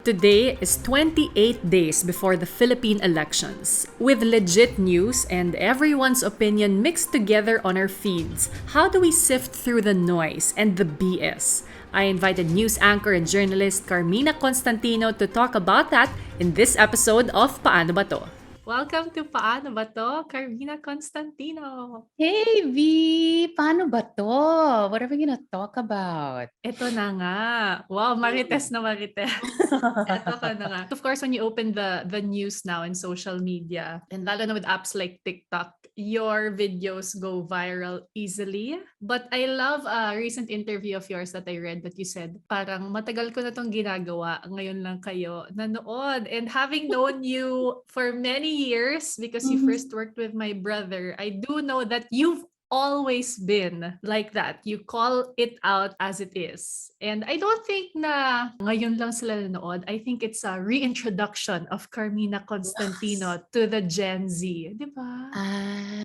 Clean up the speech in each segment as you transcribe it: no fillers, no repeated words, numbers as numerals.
Today is 28 days before the Philippine elections. With legit news and everyone's opinion mixed together on our feeds, how do we sift through the noise and the BS? I invited news anchor and journalist Karmina Constantinoand to talk about that in this episode of Paano Ba To? Welcome to Paano Ba To, Karmina Constantinoand. Hey, V! Paano ba to? What are we gonna talk about? Ito na nga. Wow, marites na marites. Ito ka na nga. Of course, when you open the news now in social media, and lalo na with apps like TikTok, your videos go viral easily. But I love a recent interview of yours that I read that you said, parang matagal ko na tong ginagawa, ngayon lang kayo nanood. And having known you for many years, because you first worked with my brother, I do know that you've always been like that. You call it out as it is. And I don't think na ngayon lang sila nanood. I think it's a reintroduction of Karmina Constantino to the Gen Z. Di ba?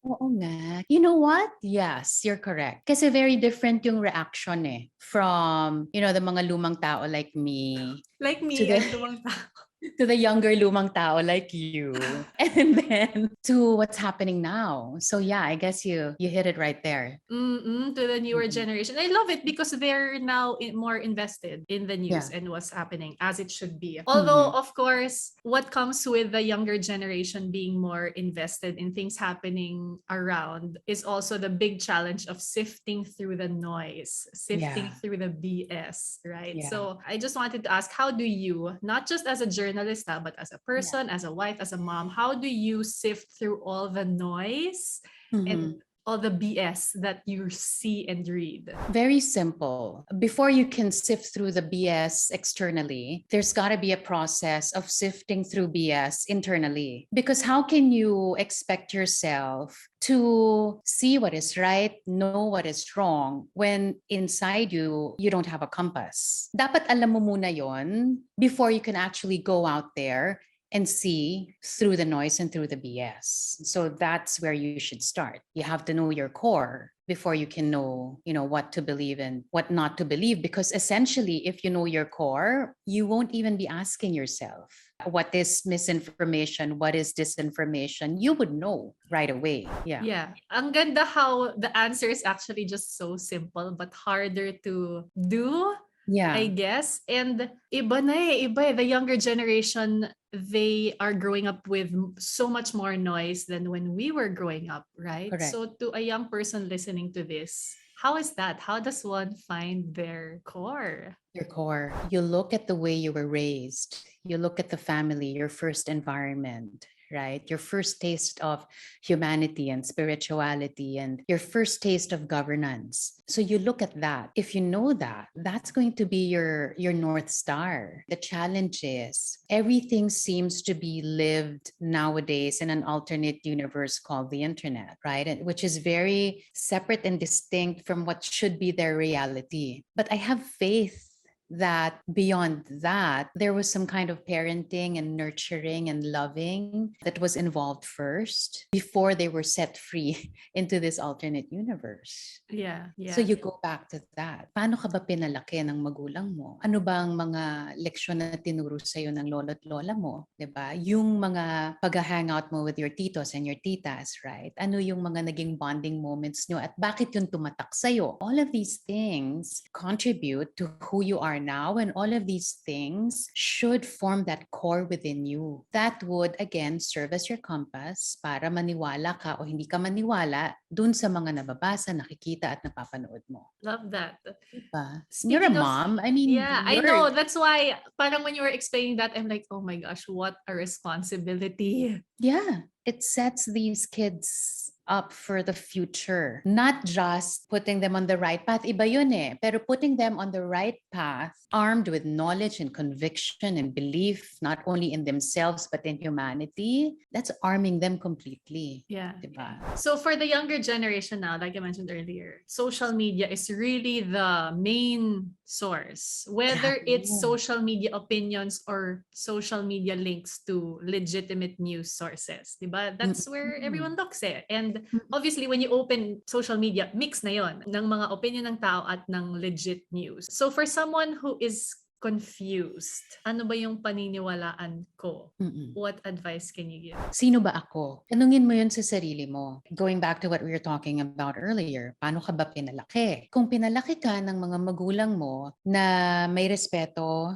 Oo nga. You know what? Yes, you're correct. Kasi very different yung reaction from, the mga lumang tao like me. Like me To the- and lumang tao. To the younger lumang tao like you. And then to what's happening now. So yeah, I guess you hit it right there. To the newer generation. I love it because they're now more invested in the news and what's happening as it should be. Although, of course, what comes with the younger generation being more invested in things happening around is also the big challenge of sifting through the noise, sifting through the BS, right? Yeah. So I just wanted to ask, how do you, not just as a journalist, but as a person, as a wife, as a mom, how do you sift through all the noise and all the BS that you see and read? Very simple. Before you can sift through the BS externally, there's got to be a process of sifting through BS internally. Because how can you expect yourself to see what is right, know what is wrong, when inside you don't have a compass? Dapat alam mo muna yon before you can actually go out there and see through the noise and through the BS. So that's where you should start. You have to know your core before you can know, what to believe and what not to believe. Because essentially, if you know your core, you won't even be asking yourself, what is misinformation? What is disinformation? You would know right away. Yeah. Yeah. Ang ganda how the answer is actually just so simple but harder to do. Yeah. I guess. And iba na iba. The younger generation, they are growing up with so much more noise than when we were growing up, right? Correct. So to a young person listening to this, how is that? How does one find their core? Your core. You look at the way you were raised. You look at the family, your first environment, right? Your first taste of humanity and spirituality and your first taste of governance. So you look at that. If you know that, that's going to be your North Star. The challenge is everything seems to be lived nowadays in an alternate universe called the internet, right? Which is very separate and distinct from what should be their reality. But I have faith that beyond that, there was some kind of parenting and nurturing and loving that was involved first before they were set free into this alternate universe. Yeah. So you go back to that. Paano ka ba pinalaki ng magulang mo? Ano ba ang mga leksyon na tinuro sa'yo ng lolo't lola mo? Diba? Yung mga pag-hangout mo with your titos and your titas, right? Ano yung mga naging bonding moments nyo at bakit yun tumatak sa'yo? All of these things contribute to who you are now, and all of these things should form that core within you. That would, again, serve as your compass para maniwala ka o hindi ka maniwala dun sa mga nababasa, nakikita at napapanood mo. Love that. Diba? You're a mom. I mean, yeah, I know. That's why parang when you were explaining that, I'm like, oh my gosh, what a responsibility. Yeah, it sets these kids up for the future. Not just putting them on the right path, iba yun pero putting them on the right path, armed with knowledge and conviction and belief, not only in themselves, but in humanity, that's arming them completely. Yeah. Diba? So for the younger generation now, like I mentioned earlier, social media is really the main source. Whether it's social media opinions or social media links to legitimate news sources, diba? That's where everyone looks And obviously, when you open social media, mix na yon ng mga opinion ng tao at ng legit news. So for someone who is confused. Ano ba yung paniniwalaan ko? Mm-mm. What advice can you give? Sino ba ako? Tanungin mo yun sa sarili mo. Going back to what we were talking about earlier, paano ka ba pinalaki? Kung pinalaki ka ng mga magulang mo na may respeto,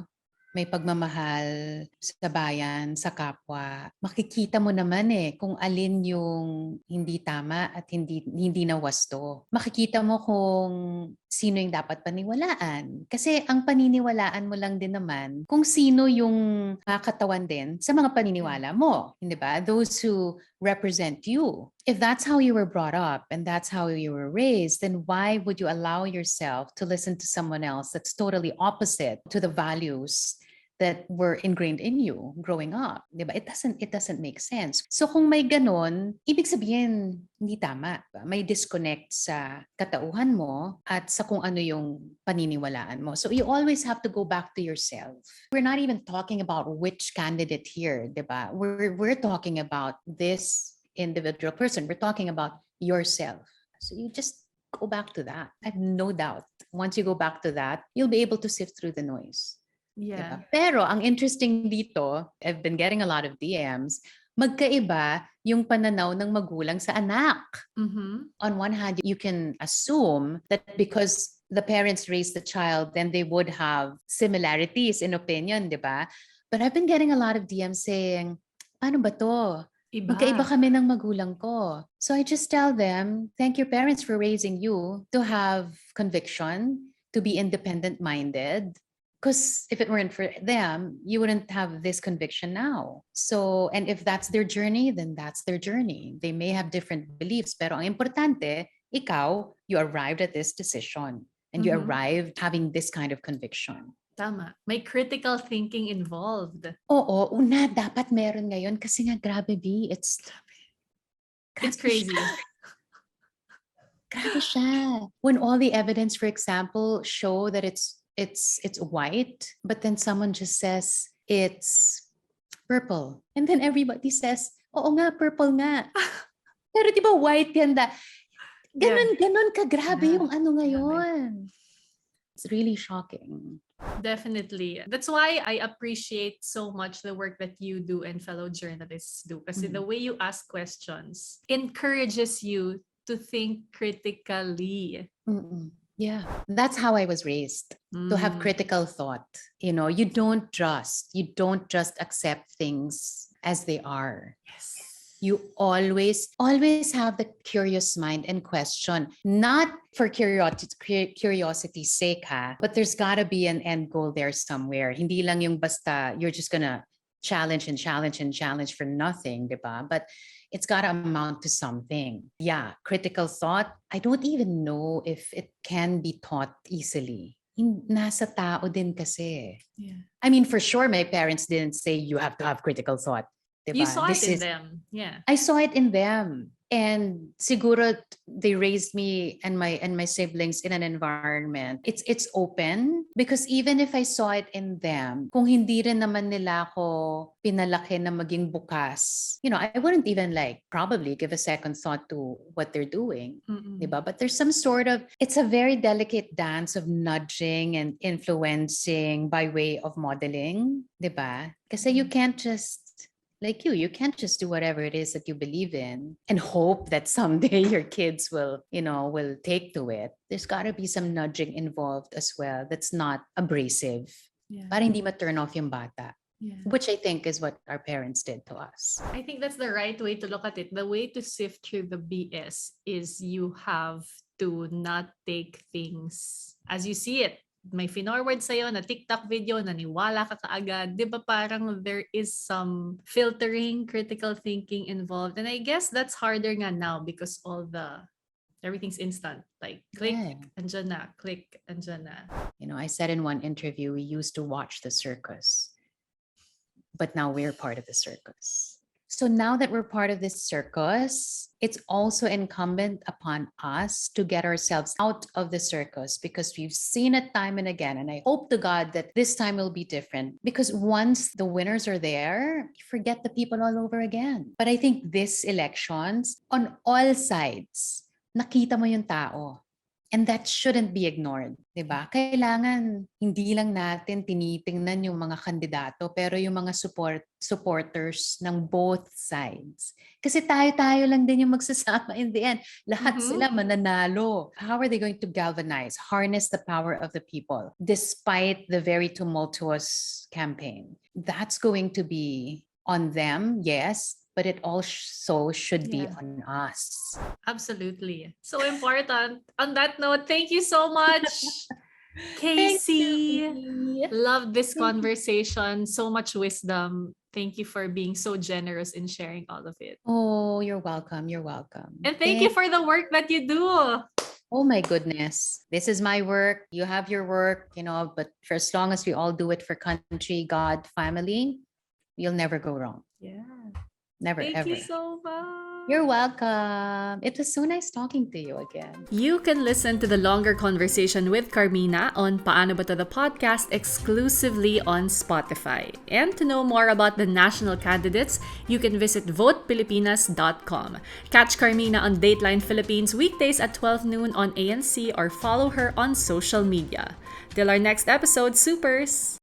may pagmamahal sa bayan, sa kapwa, makikita mo naman kung alin yung hindi tama at hindi na wasto. Makikita mo kung sino yung dapat paniwalaan. Kasi ang paniniwalaan mo lang din naman kung sino yung katawan din sa mga paniniwala mo. Hindi ba? Those who represent you. If that's how you were brought up and that's how you were raised, then why would you allow yourself to listen to someone else that's totally opposite to the values that were ingrained in you growing up, 'di ba? It doesn't make sense. So kung may ganon, ibig sabihin hindi tama. May disconnect sa katauhan mo at sa kung ano yung paniniwalaan mo. So you always have to go back to yourself. We're not even talking about which candidate here, 'di ba? We're talking about this individual person. We're talking about yourself. So you just go back to that. I have no doubt. Once you go back to that, you'll be able to sift through the noise. Yeah. Diba? Pero ang interesting dito, I've been getting a lot of DMs, magkaiba yung pananaw ng magulang sa anak. Mm-hmm. On one hand, you can assume that because the parents raised the child, then they would have similarities in opinion, di ba? But I've been getting a lot of DMs saying, paano ba to? Iba. Magkaiba kami ng magulang ko. So I just tell them, thank your parents for raising you to have conviction, to be independent-minded. Because if it weren't for them, you wouldn't have this conviction now. So, and if that's their journey, then that's their journey. They may have different beliefs, pero ang importante, ikaw, you arrived at this decision and you Mhm. arrived having this kind of conviction. Tama. May critical thinking involved. Oo, una, dapat meron ngayon kasi nga grabe, B. It's Grabe crazy. siya. Grabe siya. When all the evidence, for example, show that it's white, but then someone just says it's purple. And then everybody says, oo nga, purple nga. Pero di ba white yan da? Ganon ka grabe Yeah. yung ano ngayon. It's really shocking. Definitely. That's why I appreciate so much the work that you do and fellow journalists do. Kasi the way you ask questions encourages you to think critically. Mm-mm. Yeah, that's how I was raised, to have critical thought. You know, you don't just accept things as they are. Yes. You always have the curious mind and question, not for curiosity's sake, but there's gotta be an end goal there somewhere. Hindi lang yung basta you're just gonna challenge for nothing, diba? But it's gotta amount to something. Yeah, critical thought, I don't even know if it can be taught easily. Nasa tao din kasi. Yeah. I mean, for sure, my parents didn't say you have to have critical thought. Diba? You saw it in them. Yeah. I saw it in them. And siguro they raised me and my siblings in an environment. It's open because even if I saw it in them, kung hindi rin naman nila ako pinalaki na maging bukas, you know, I wouldn't even probably give a second thought to what they're doing. Diba? But there's some sort of, it's a very delicate dance of nudging and influencing by way of modeling. Diba? Kasi you can't just, like you can't just do whatever it is that you believe in and hope that someday your kids will take to it. There's got to be some nudging involved as well that's not abrasive. Yeah. Para hindi ma-turn off yung bata. Yeah. Which I think is what our parents did to us. I think that's the right way to look at it. The way to sift through the BS is you have to not take things as you see it. May finorward sa'yo na TikTok video, naniwala ka kaagad. Di ba parang there is some filtering, critical thinking involved. And I guess that's harder nga now because everything's instant. Like click, andyan na, click, andyan na. You know, I said in one interview, we used to watch the circus. But now we're part of the circus. So now that we're part of this circus, it's also incumbent upon us to get ourselves out of the circus because we've seen it time and again. And I hope to God that this time will be different because once the winners are there, you forget the people all over again. But I think this elections, on all sides, nakita mo yung tao. And that shouldn't be ignored, 'di ba? Kailangan hindi lang natin tinitingnan yung mga kandidato pero yung mga supporters ng both sides. Kasi tayo-tayo lang din yung magsasama in the end. Lahat sila mananalo. How are they going to galvanize, harness the power of the people despite the very tumultuous campaign? That's going to be on them, yes, but it also should be Yeah. on us. Absolutely. So important. On that note, thank you so much, Casey. Love this conversation. So much wisdom. Thank you for being so generous in sharing all of it. Oh, you're welcome. You're welcome. And thank you for the work that you do. Oh my goodness. This is my work. You have your work, but for as long as we all do it for country, God, family, you'll never go wrong. Yeah. Never, Thank ever. you so much. You're welcome. It was so nice talking to you again. You can listen to the longer conversation with Karmina on Paano Ba To the podcast exclusively on Spotify. And to know more about the national candidates, you can visit votepilipinas.com. Catch Karmina on Dateline Philippines weekdays at 12 noon on ANC or follow her on social media. Till our next episode, supers!